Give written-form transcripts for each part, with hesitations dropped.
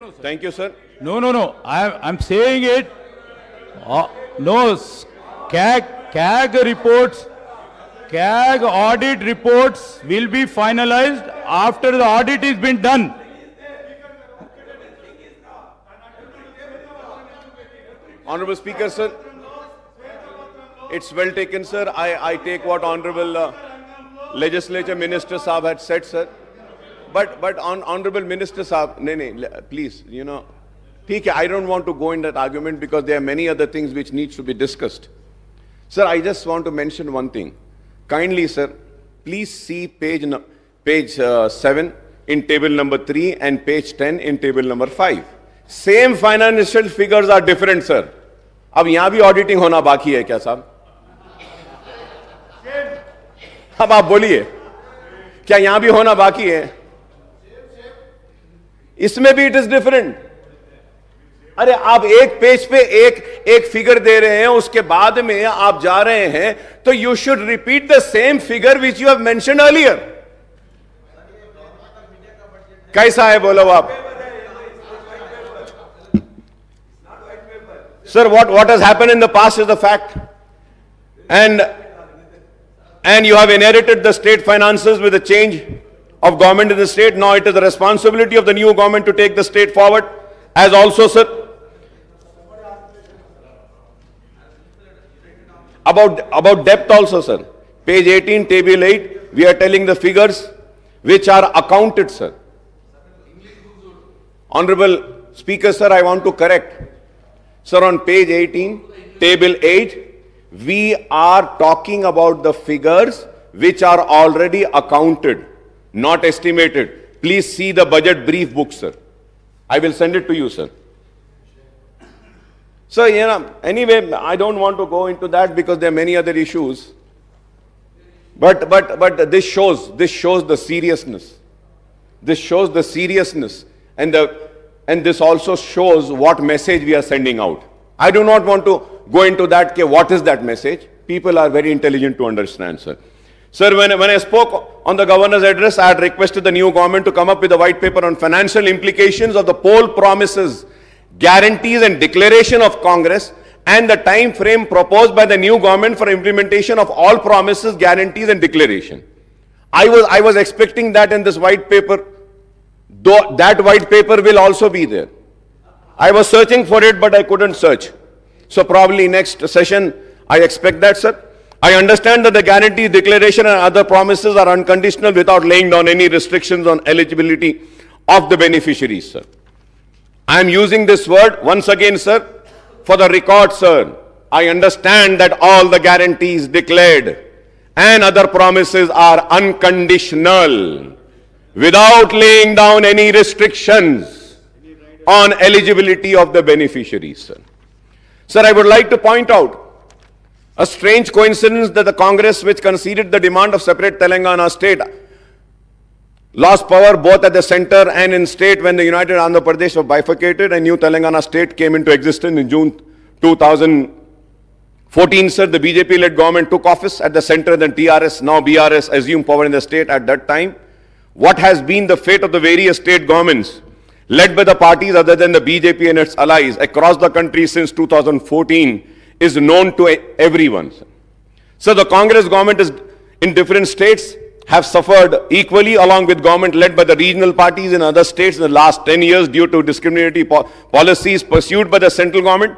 Thank you, sir. No. I'm saying it. No, CAG reports, CAG audit reports will be finalized after the audit has been done. Honorable Speaker, sir. It's well taken, sir. I take what Honorable Legislature Minister Saab had said, sir. But Honorable Minister Saab, please, I don't want to go in that argument because there are many other things which needs to be discussed. Sir, I just want to mention one thing. Kindly, sir, please see page 7 in table number 3 and page 10 in table number 5. Same financial figures are different, sir. अब यहाँ भी auditing होना बाकी है क्या साहब? अब आप बोलिए, क्या यहाँ भी होना बाकी है? इसमें भी it is different. अरे आप एक पेज पे एक फिगर दे रहे हैं, उसके बाद में आप जा रहे हैं, तो you should repeat the same figure which you have mentioned earlier. कैसा है बोलो आप? Sir, what has happened in the past is the fact, and you have inherited the state finances with the change of government in the state. Now it is the responsibility of the new government to take the state forward. As also, sir, about depth also, sir. Page 18, table 8, we are telling the figures which are accounted, sir. Honorable Speaker, sir, I want to correct. Sir, on page 18, table 8, we are talking about the figures which are already accounted, not estimated. Please see the budget brief book, sir. I will send it to you, sir. So, anyway, I don't want to go into that because there are many other issues. But this shows the seriousness. This shows the seriousness, and this also shows what message we are sending out. I do not want to go into that, what is that message? People are very intelligent to understand, sir. Sir, when I spoke on the governor's address, I had requested the new government to come up with a white paper on financial implications of the poll promises, guarantees and declaration of Congress, and the time frame proposed by the new government for implementation of all promises, guarantees and declaration. I was expecting that in this white paper. Though that white paper will also be there. I was searching for it, but I couldn't search. So probably next session, I expect that, sir. I understand that the guarantee, declaration and other promises are unconditional without laying down any restrictions on eligibility of the beneficiaries, sir. I am using this word once again, sir, for the record, sir. I understand that all the guarantees declared and other promises are unconditional, without laying down any restrictions on eligibility of the beneficiaries, sir. Sir, I would like to point out a strange coincidence that the Congress, which conceded the demand of separate Telangana state, lost power both at the center and in state when the United Andhra Pradesh was bifurcated and new Telangana state came into existence in June 2014, sir. The BJP-led government took office at the center, then TRS, now BRS, assumed power in the state at that time. What has been the fate of the various state governments led by the parties other than the BJP and its allies across the country since 2014 is known to everyone. So the Congress government is in different states have suffered equally along with government led by the regional parties in other states in the last 10 years due to discriminatory policies pursued by the central government.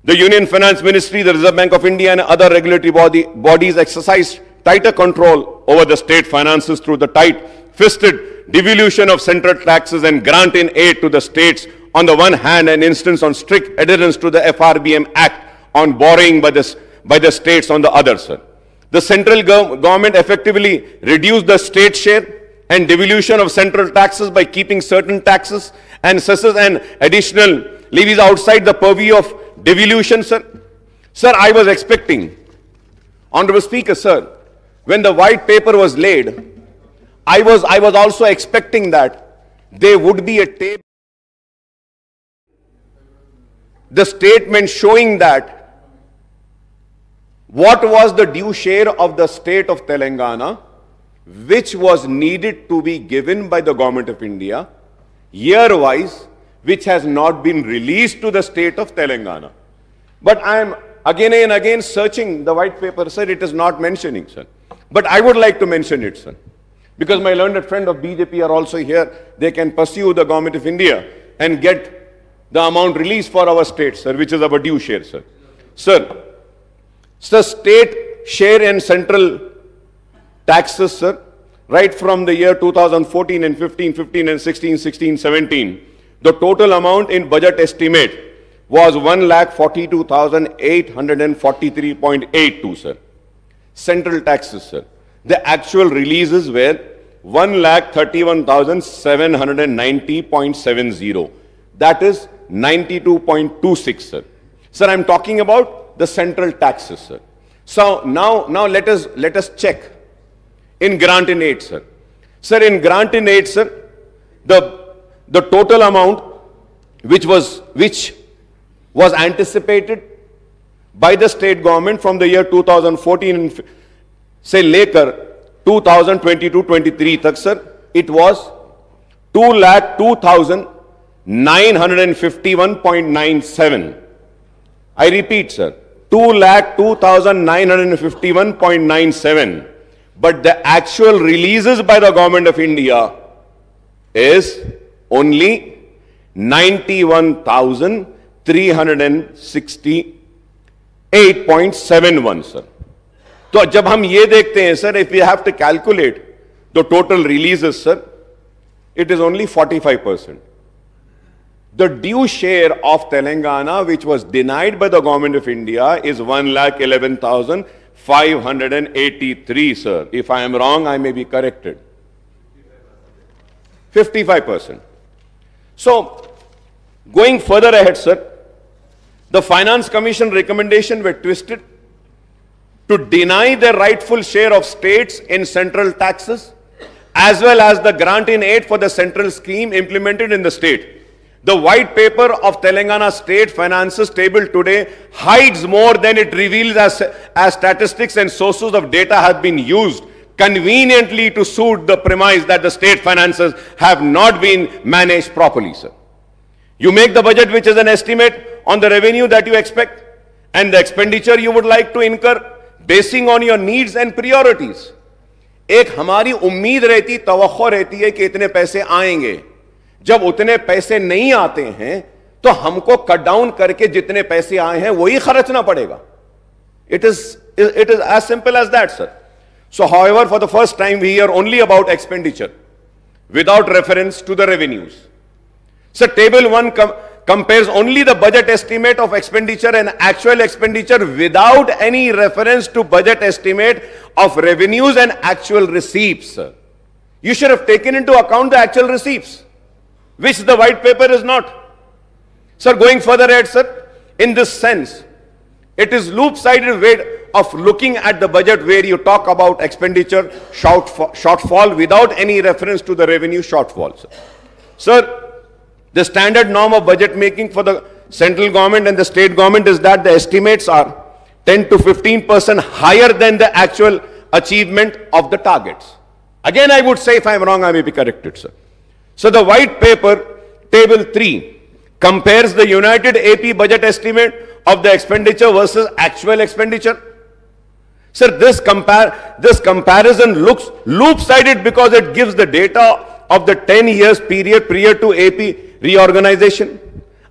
The Union Finance Ministry, the Reserve Bank of India and other regulatory bodies exercise tighter control over the state finances through the tight-fisted devolution of central taxes and grant in aid to the states on the one hand and instance on strict adherence to the FRBM Act on borrowing by the states on the other, sir. The central government effectively reduced the state share and devolution of central taxes by keeping certain taxes and cesses and additional levies outside the purview of devolution, sir. Sir, I was expecting, Honorable Speaker, sir, when the white paper was laid, I was also expecting that there would be a table, the statement showing that what was the due share of the state of Telangana, which was needed to be given by the government of India, year-wise, which has not been released to the state of Telangana. But I am again and again searching the white paper, sir, it is not mentioning, sir. But I would like to mention it, sir. Because my learned friend of BJP are also here, they can pursue the government of India and get the amount released for our state, sir, which is our due share, sir. Sir, state share and central taxes, sir, right from the year 2014 and 15, 15 and 16, 16, 17, the total amount in budget estimate was 1,42,843.82, sir. Central taxes, sir. The actual releases were 1,31,790.70. That is 92.26, sir. Sir, I'm talking about the central taxes, sir. So now let us check in grant in aid, sir. Sir, in grant in aid, sir, the total amount which was anticipated by the state government from the year 2014 and say later 2022-23 tak, sir, it was 2,02,951.97. I repeat, sir, 2,02,951.97. But the actual releases by the government of India is only 91,368.71, sir. तो जब हम ये देखते हैं, sir, if we have to calculate the total releases, sir, it is only 45%. The due share of Telangana, which was denied by the government of India, is 1,11,583, sir. If I am wrong, I may be corrected. 55%. So, going further ahead, sir, the Finance Commission recommendation were twisted to deny the rightful share of states in central taxes, as well as the grant in aid for the central scheme implemented in the state. The white paper of Telangana state finances table today hides more than it reveals as statistics and sources of data have been used conveniently to suit the premise that the state finances have not been managed properly, sir. You make the budget, which is an estimate on the revenue that you expect and the expenditure you would like to incur basing on your needs and priorities. एक हमारी उम्मीद रहती, तवक्को रहती है कि इतने पैसे आएंगे. जब उतने पैसे नहीं आते हैं तो हमको कट डाउन करके जितने पैसे आए हैं वही खर्चना पड़ेगा. It is as simple as that, sir. So, however, for the first time we hear only about expenditure without reference to the revenues. So, table 1 compares only the budget estimate of expenditure and actual expenditure without any reference to budget estimate of revenues and actual receipts. You should have taken into account the actual receipts, which the white paper is not. Sir, going further ahead, sir, in this sense, it is loop-sided way of looking at the budget where you talk about expenditure shortfall without any reference to the revenue shortfall, sir. Sir, the standard norm of budget making for the central government and the state government is that the estimates are 10 to 15% higher than the actual achievement of the targets. Again, I would say, if I am wrong, I may be corrected, sir. So the white paper, table 3, compares the United AP budget estimate of the expenditure versus actual expenditure. Sir, this comparison looks loop-sided because it gives the data of the 10 years period prior to AP reorganization.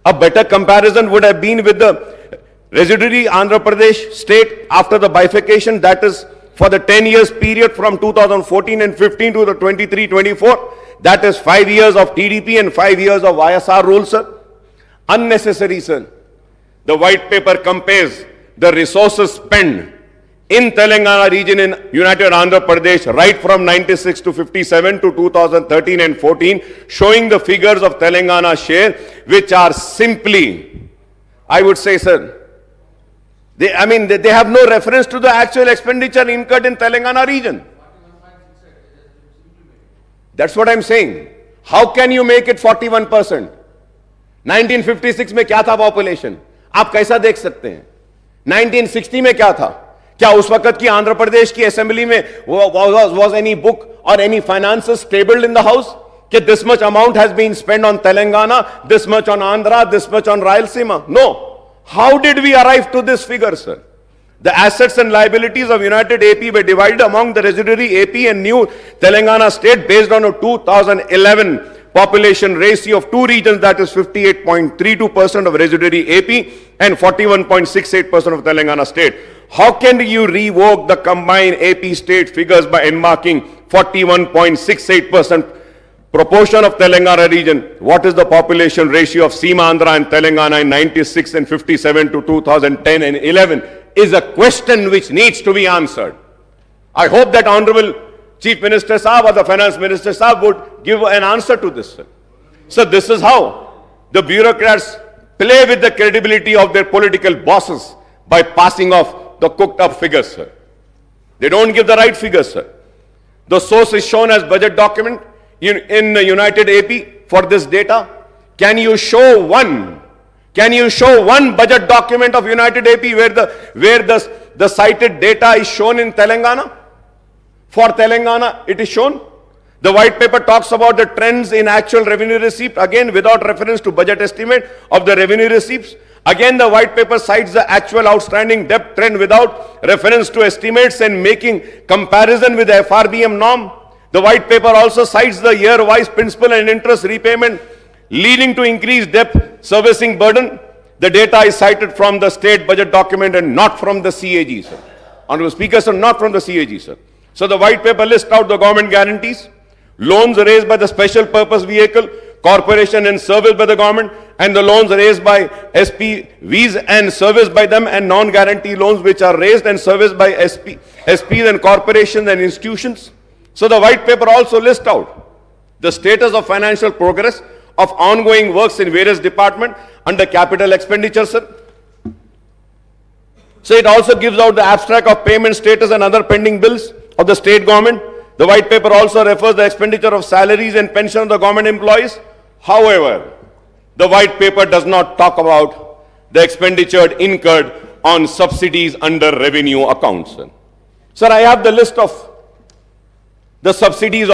A better comparison would have been with the residuary Andhra Pradesh state after the bifurcation, that is for the 10 years period from 2014 and 15 to the 23-24. That is 5 years of TDP and 5 years of YSR rule, sir. Unnecessary, sir. The white paper compares the resources spent in Telangana region in United Andhra Pradesh right from 96 to 57 to 2013 and 14, showing the figures of Telangana share, which are simply, I would say, sir, they have no reference to the actual expenditure incurred in Telangana region. That's what I'm saying. How can you make it 41%? 1956 में क्या था population? आप कैसा देख सकते हैं? 1960 में क्या था? क्या उस वक्त की आंध्र प्रदेश की असेंबली में was any book or any finances tabled in the house? that this much amount has been spent on Telangana, this much on Andhra, this much on Rayalaseema. No. How did we arrive to this figure, sir? The assets and liabilities of United AP were divided among the residuary AP and new Telangana state based on a 2011 population ratio of two regions, that is 58.32% of residuary AP and 41.68% of Telangana state. How can you revoke the combined AP state figures by enmarking 41.68% proportion of Telangana region? What is the population ratio of Seema Andhra and Telangana in 96 and 57 to 2010 and 11 is a question which needs to be answered. I hope that Honorable Chief Minister Saab or the Finance Minister Saab would give an answer to this, sir. So this is how the bureaucrats play with the credibility of their political bosses by passing off the cooked up figures, sir. They don't give the right figures, sir. The source is shown as budget document in the United AP for this data. Can you show one? Can you show one budget document of United AP where the cited data is shown in Telangana? For Telangana, it is shown. The white paper talks about the trends in actual revenue receipt, again without reference to budget estimate of the revenue receipts. Again, the white paper cites the actual outstanding debt trend without reference to estimates and making comparison with the FRBM norm. The white paper also cites the year-wise principal and interest repayment leading to increased debt servicing burden. The data is cited from the state budget document and not from the CAG, sir. Honorable Speaker, sir, not from the CAG, sir. So the white paper lists out the government guarantees, loans raised by the special purpose vehicle, corporation and serviced by the government, and the loans raised by SPVs and serviced by them, and non-guarantee loans which are raised and serviced by SPs and corporations and institutions. So the white paper also lists out the status of financial progress of ongoing works in various departments under capital expenditure, sir. So it also gives out the abstract of payment status and other pending bills of the state government. The white paper also refers the expenditure of salaries and pension of the government employees. However, the white paper does not talk about the expenditure incurred on subsidies under revenue accounts. Sir, I have the list of the subsidies